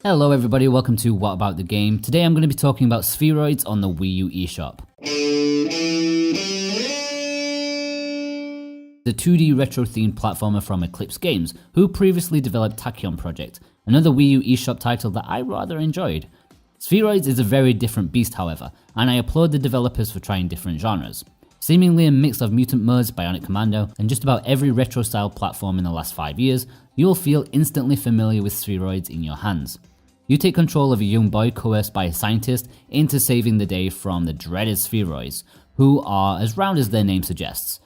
Hello everybody, welcome to What About the Game. Today I'm going to be talking about Spheroids on the Wii U eShop. The 2D retro-themed platformer from Eclipse Games, who previously developed Tachyon Project, another Wii U eShop title that I rather enjoyed. Spheroids is a very different beast however, and I applaud the developers for trying different genres. Seemingly a mix of Mutant Mudds, Bionic Commando, and just about every retro-style platform in the last 5 years, you will feel instantly familiar with Spheroids in your hands. You take control of a young boy coerced by a scientist into saving the day from the dreaded Spheroids, who are as round as their name suggests.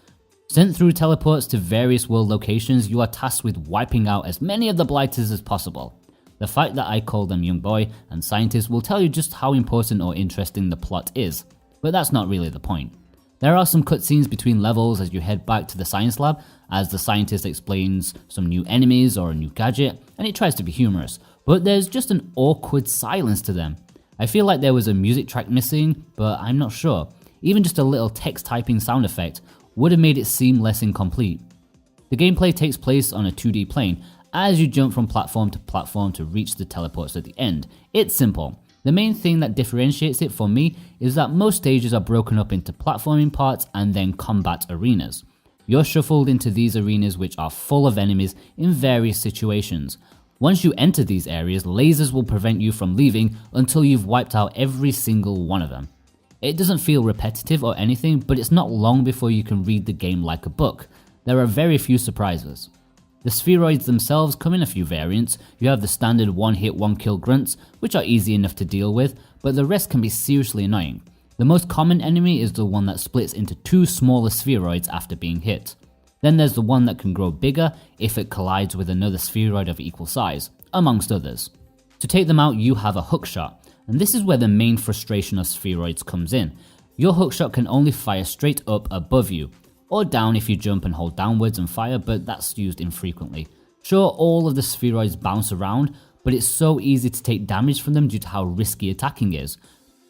Sent through teleports to various world locations, you are tasked with wiping out as many of the blighters as possible. The fact that I call them young boy and scientist will tell you just how important or interesting the plot is, but that's not really the point. There are some cutscenes between levels as you head back to the science lab, as the scientist explains some new enemies or a new gadget, and it tries to be humorous, but there's just an awkward silence to them. I feel like there was a music track missing, but I'm not sure. Even just a little text typing sound effect would have made it seem less incomplete. The gameplay takes place on a 2D plane as you jump from platform to reach the teleports at the end. It's simple. The main thing that differentiates it for me is that most stages are broken up into platforming parts and then combat arenas. You're shuffled into these arenas which are full of enemies in various situations. Once you enter these areas, lasers will prevent you from leaving until you've wiped out every single one of them. It doesn't feel repetitive or anything, but it's not long before you can read the game like a book. There are very few surprises. The Spheroids themselves come in a few variants. You have the standard one-hit, one-kill grunts, which are easy enough to deal with, but the rest can be seriously annoying. The most common enemy is the one that splits into two smaller Spheroids after being hit. Then there's the one that can grow bigger if it collides with another Spheroid of equal size, amongst others. To take them out, you have a hookshot, and this is where the main frustration of Spheroids comes in. Your hookshot can only fire straight up above you, or down if you jump and hold downwards and fire, but that's used infrequently. Sure, all of the Spheroids bounce around, but it's so easy to take damage from them due to how risky attacking is.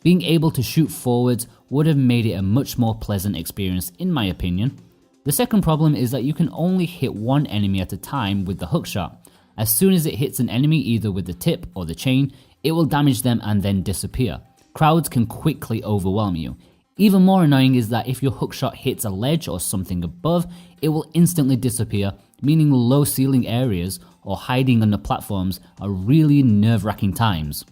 Being able to shoot forwards would have made it a much more pleasant experience in my opinion. The second problem is that you can only hit one enemy at a time with the hookshot. As soon as it hits an enemy either with the tip or the chain, it will damage them and then disappear. Crowds can quickly overwhelm you. Even more annoying is that if your hookshot hits a ledge or something above, it will instantly disappear, meaning low ceiling areas or hiding under platforms are really nerve-wracking times.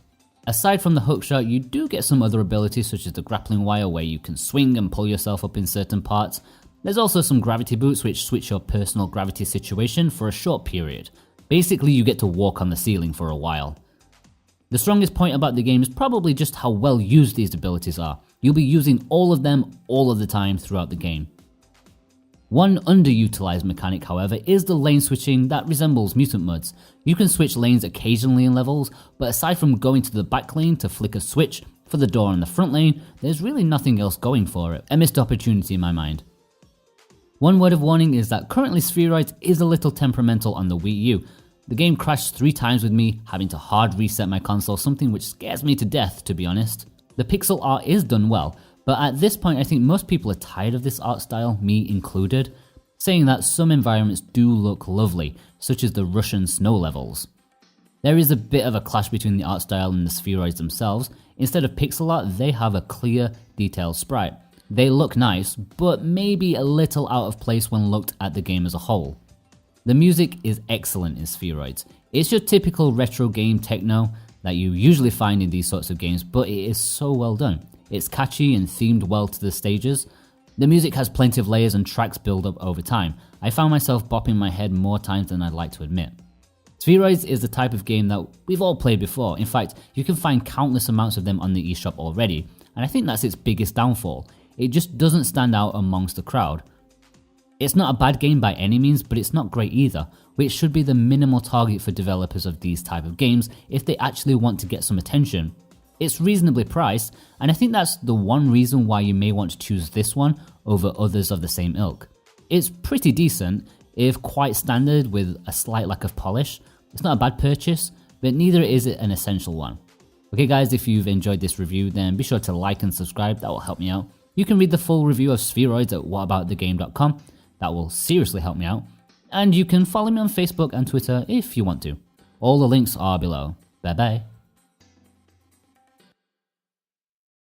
Aside from the hookshot, you do get some other abilities such as the grappling wire where you can swing and pull yourself up in certain parts. There's also some gravity boots which switch your personal gravity situation for a short period. Basically you get to walk on the ceiling for a while. The strongest point about the game is probably just how well used these abilities are. You'll be using all of them all of the time throughout the game. One underutilized mechanic however is the lane switching that resembles Mutant Mudds. You can switch lanes occasionally in levels, but aside from going to the back lane to flick a switch for the door in the front lane, there's really nothing else going for it. A missed opportunity in my mind. One word of warning is that currently Spheroids is a little temperamental on the Wii U. The game crashed 3 times with me, having to hard reset my console, something which scares me to death to be honest. The pixel art is done well, but at this point I think most people are tired of this art style, me included. Saying that, some environments do look lovely, such as the Russian snow levels. There is a bit of a clash between the art style and the Spheroids themselves. Instead of pixel art, they have a clear, detailed sprite. They look nice, but maybe a little out of place when looked at the game as a whole. The music is excellent in Spheroids. It's your typical retro game techno that you usually find in these sorts of games, but it is so well done. It's catchy and themed well to the stages. The music has plenty of layers and tracks build up over time. I found myself bopping my head more times than I'd like to admit. Spheroids is the type of game that we've all played before. In fact, you can find countless amounts of them on the eShop already, and I think that's its biggest downfall. It just doesn't stand out amongst the crowd. It's not a bad game by any means, but it's not great either, which should be the minimal target for developers of these type of games if they actually want to get some attention. It's reasonably priced, and I think that's the one reason why you may want to choose this one over others of the same ilk. It's pretty decent, if quite standard with a slight lack of polish. It's not a bad purchase, but neither is it an essential one. Okay guys, if you've enjoyed this review then be sure to like and subscribe, that will help me out. You can read the full review of Spheroids at whataboutthegame.com, that will seriously help me out. And you can follow me on Facebook and Twitter if you want to. All the links are below. Bye bye.